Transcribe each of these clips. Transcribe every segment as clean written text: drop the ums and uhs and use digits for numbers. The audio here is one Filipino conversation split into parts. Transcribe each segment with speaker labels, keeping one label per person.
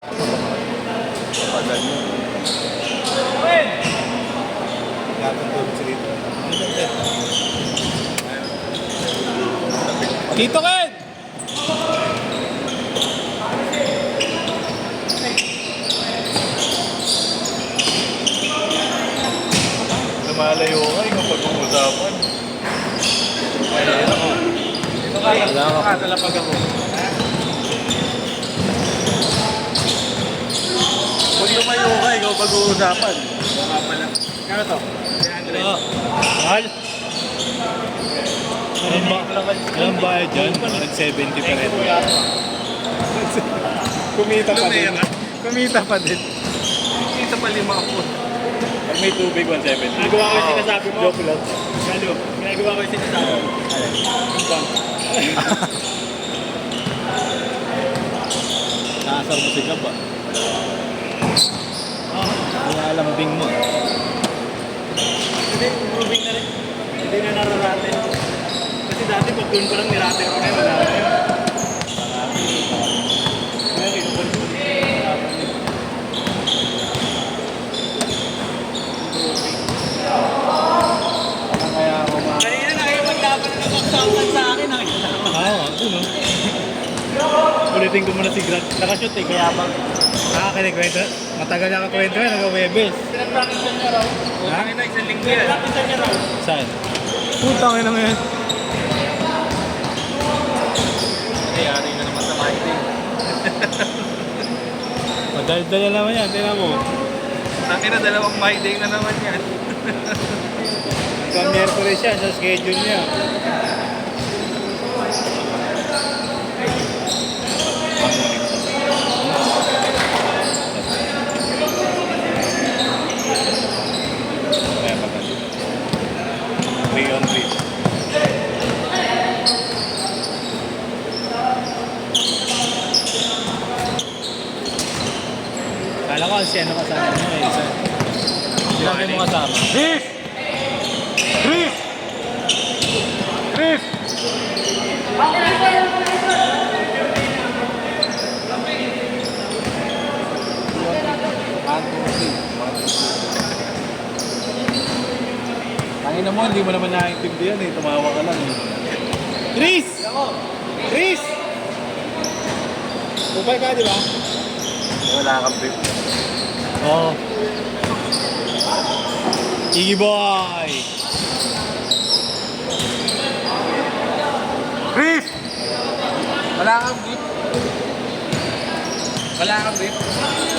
Speaker 1: Pagal mo. Natutulog sa dito.
Speaker 2: Dito, Ken!
Speaker 1: Lumalayo ka, yung pag-uusapan. Ayun ako. Dito ka, talapag ako. Huwag lumayo ka, ikaw pag-uusapan. Baka pala. Kano to? 300.
Speaker 2: Mahal? Anong bayad dyan? 170 pa rin.
Speaker 1: Kumita pa din.
Speaker 2: Lumera.
Speaker 1: Kumita pa din. Kumita pa 5 ako. Pag may tubig, 170.
Speaker 2: Ginagawa ko yung sinasabi mo.
Speaker 1: Joke lang.
Speaker 2: Galo, ginagawa ko yung sinasabi mo.
Speaker 1: Nakasar mo si Gab ah. Nilalambing mo.
Speaker 2: Hindi, improving na rin. Hindi na nararate. Kasi dati pag doon ko lang nirate ko na yun, wala na yun. Ngayon, kinukontrol ko
Speaker 1: Kaya ako
Speaker 2: kanina nakipaglaban na nag-consultant sa akin.
Speaker 1: Ano no?
Speaker 2: Ulitin ko muna si Grant. Nakashoot eh, kaya bang
Speaker 1: Nakakinikwento. Matagal na kakwento yan, nag-webes.
Speaker 2: pinag-practicean niya raw.
Speaker 1: Ha?
Speaker 2: Ang ina, isang linggo yan. Pinag-practicean niya raw.
Speaker 1: Saan? Putang ina ngayon.
Speaker 2: Nangyari na naman sa mighty.
Speaker 1: Madali-dali naman yan, tingnan mo.
Speaker 2: Ang ina, dalawang mighty na naman yan.
Speaker 1: Hanggang Mercury siya sa schedule niya. Kaya maganda. 3 on 3. Kala ko si ano kasama mo eh. Sinabi mo kasama. Chris! Chris! Chris! Tangina mo, hindi mo naman nakaintindihan eh. Tumawa ka lang eh. Chris! Chris! Upay ka, di ba?
Speaker 2: Wala kang beef.
Speaker 1: Oo. Iggy boy!
Speaker 2: Beef! Wala kang beef? Wala kang beef?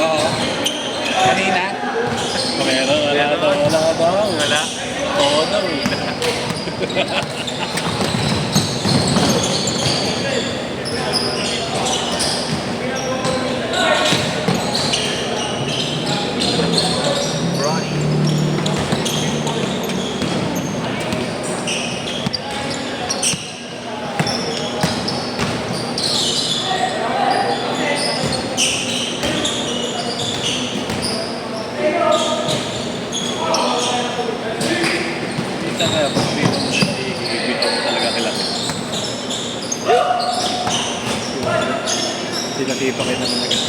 Speaker 2: Oo. Kanina?
Speaker 1: Meron, wala ka daw. Wala ka daw.
Speaker 2: Wala.
Speaker 1: Oo daw. Minsan kaya pag dito mo siya, ibitaw mo talaga kailangan. Tinatipa kayo naman agad.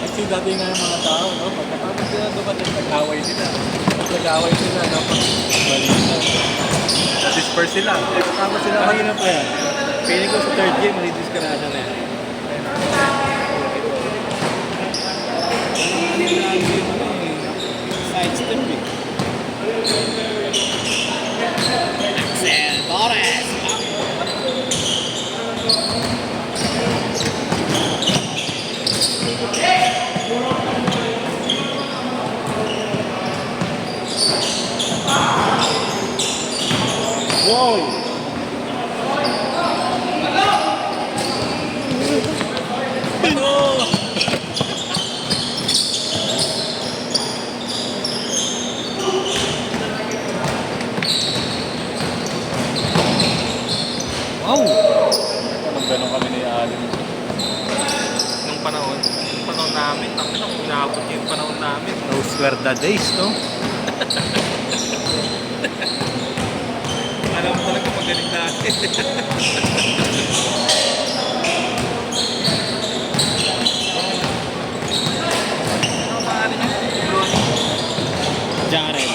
Speaker 1: Kasi dati nga yung mga tao, no? Pagkatapos sila dumating, nag-away sila. Nag-away sila, no? Balita.
Speaker 2: Disperse sila.
Speaker 1: Pagkatapos sila kanina pa yan. Feeling ko sa third game, malidiskarasya na yan. Side step eh. Axel Torres! Wow!
Speaker 3: Oh!
Speaker 1: Nung gano'n kami ni Alim.
Speaker 2: Nung panahon namin, tapos nung inaabot yung panahon namin.
Speaker 3: Those were the days, no?
Speaker 2: Alam mo talaga magaling natin. Ano maaari niya?
Speaker 3: Jared.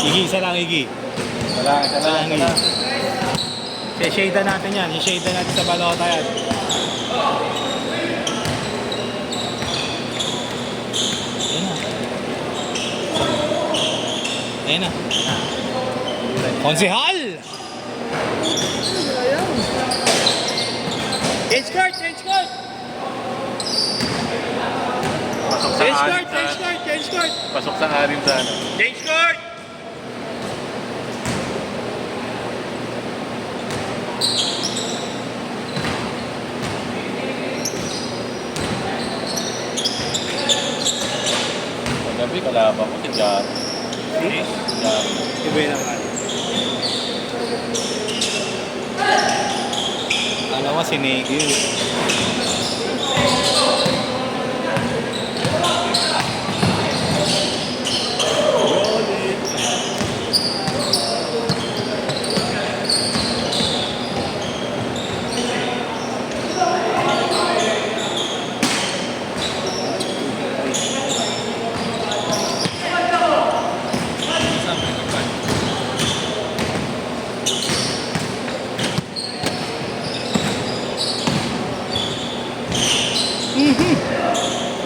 Speaker 3: Igi, isa lang, Igi.
Speaker 1: Wala, wala.
Speaker 3: Shade natin yan. Shade natin sa balota yan. Ayan na. Konsehal! Change card! Change card!
Speaker 1: Pasok sa
Speaker 3: Change
Speaker 1: alim
Speaker 3: card! Change
Speaker 1: sa...
Speaker 3: card! Change card!
Speaker 1: Pasok sa alim sa ano.
Speaker 2: Change court!
Speaker 1: Paggabi, kalaban ko si Jan. Jan.
Speaker 3: Iba yun naman. Alam mo, sinigil.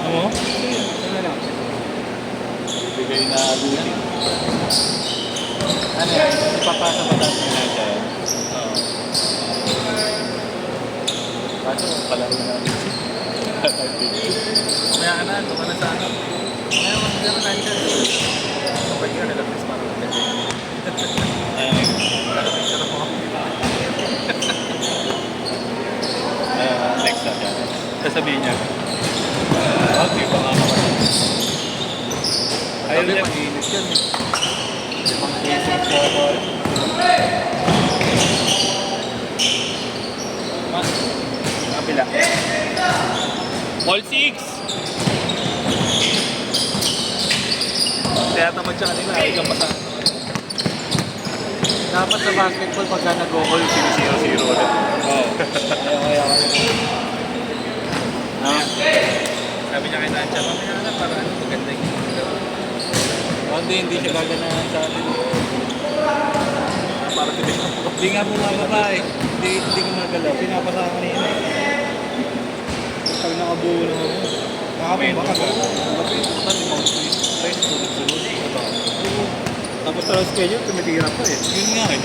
Speaker 3: Ano?
Speaker 1: Bigay na alutin. Ano yan? Ipapasa pa natin na siya. Oo. Kaso, palaro na natin.
Speaker 2: Kaya ka na, ito ka na sa ano. Kaya mo sila na nandiyan. Kapag ka nila, please parang maganda. Nakapicture na po ako.
Speaker 1: Next na siya. Sasabihin niya. Okay, baka naman. Ayun
Speaker 2: Sabi,
Speaker 1: niya.
Speaker 2: mag-iinit yan eh.
Speaker 1: Limang cases siya ako.
Speaker 2: Kapila.
Speaker 3: All 6!
Speaker 2: Kaya tamad siya kanina, ay kang basa.
Speaker 1: Dapat sa basketball, pagka nag-goal, 0-0 ulit.
Speaker 3: Oo. Kaya.
Speaker 2: Sabi niya kay Nacha, mamaya na para ano, maganda yung
Speaker 1: Hindi siya gaganahan sa atin.
Speaker 2: para tinig na po.
Speaker 3: Hindi nga bumababa eh. Hindi gumagalaw. Pinapasa ka kanina eh. Pag nakabuo na ako. Nakapumba ka ba?
Speaker 1: Bukan, limang train, sunod-sunod.
Speaker 3: Tapos sa schedule, tumitira pa eh.
Speaker 1: Yun nga eh.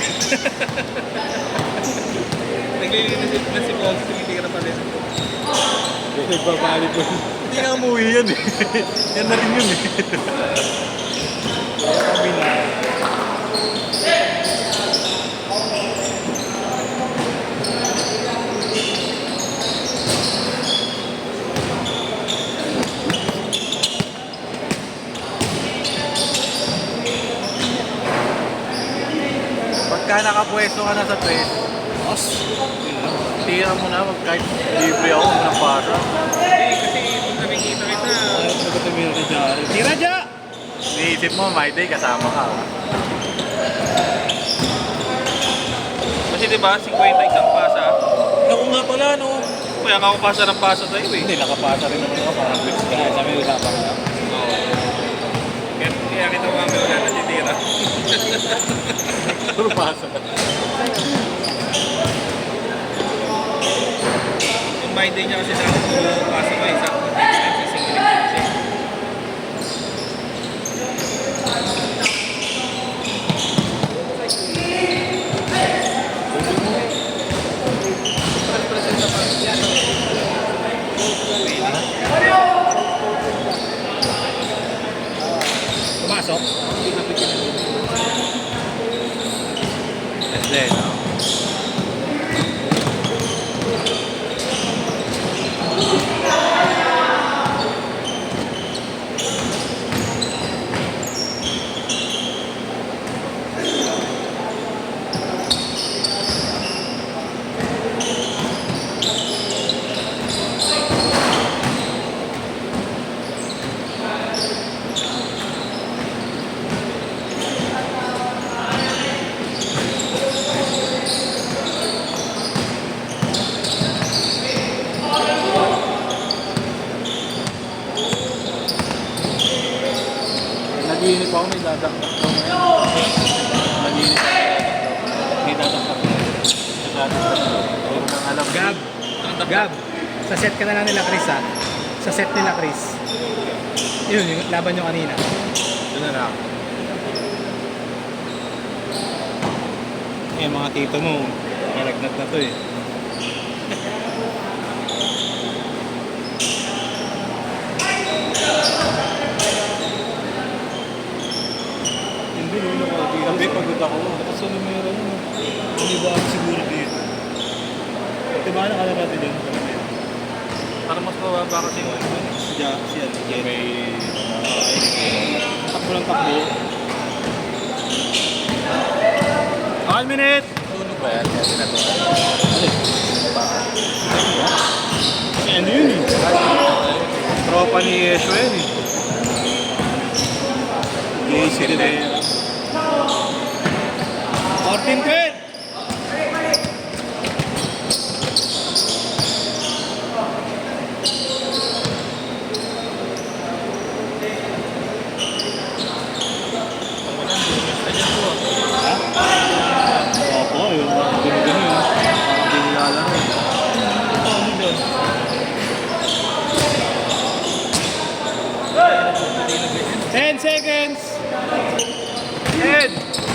Speaker 2: Naglilinis na si Boss, tumitira pa rin.
Speaker 3: Nagbabalik ko.
Speaker 1: Hindi nga umuwi yan eh. Yan na rin yun eh.
Speaker 3: Kaya kami na.
Speaker 1: Pagka nakapwesto ka na sa train, tira mo na, kahit libre ako, ng para.
Speaker 2: Kasi kung nakikita kita,
Speaker 3: Ayaw ko na tumira na dyan. Tira dyan!
Speaker 1: Iniisip mo, my day, kasama ka.
Speaker 2: kasi diba, 50 isang pasa.
Speaker 1: Ako nga pala, no?
Speaker 2: Kaya ako pasa ng pasa sa'yo eh.
Speaker 1: Hindi, nakapasa rin naman ako, parang blitz ka.
Speaker 3: Kaya sabi usapan ka.
Speaker 2: Kaya kita mga wala na titira.
Speaker 1: Puro pasa.
Speaker 2: Yung mind day niya kasi dati puro pasa pa isa. Next time sisingilin ko siya.
Speaker 3: Pumasok?
Speaker 1: Hindi, no? Naginip ako, may dadaktak ko ngayon. Naginip ako, may dadaktak ko. Pero nang alam ko.
Speaker 3: Gab, sa set ka na lang nila Chris ha. Sa set nila Chris. Yun, yung laban nyo kanina.
Speaker 1: Doon na lang.
Speaker 3: Eh, mga tito mo, nalagnat na to eh.
Speaker 1: Hindi, nung ako. Gabi, pagod ako.
Speaker 3: Sa numero mo, hindi ba ako siguro dito? Diba na kala natin yun?
Speaker 1: Para mas mababa kasi yung
Speaker 3: Siya,
Speaker 1: may...
Speaker 3: takbo ng takbo. 1 minute!
Speaker 1: Tunog ba yan? Kaya sinatuwa.
Speaker 3: Ano yun eh?
Speaker 1: Tropa ni Yeshu yan eh.
Speaker 3: Easy din eh. 14-10! Opo, yung ganun-ganun yun.
Speaker 1: Parang binilala na eh.
Speaker 3: 10 seconds!
Speaker 1: 10!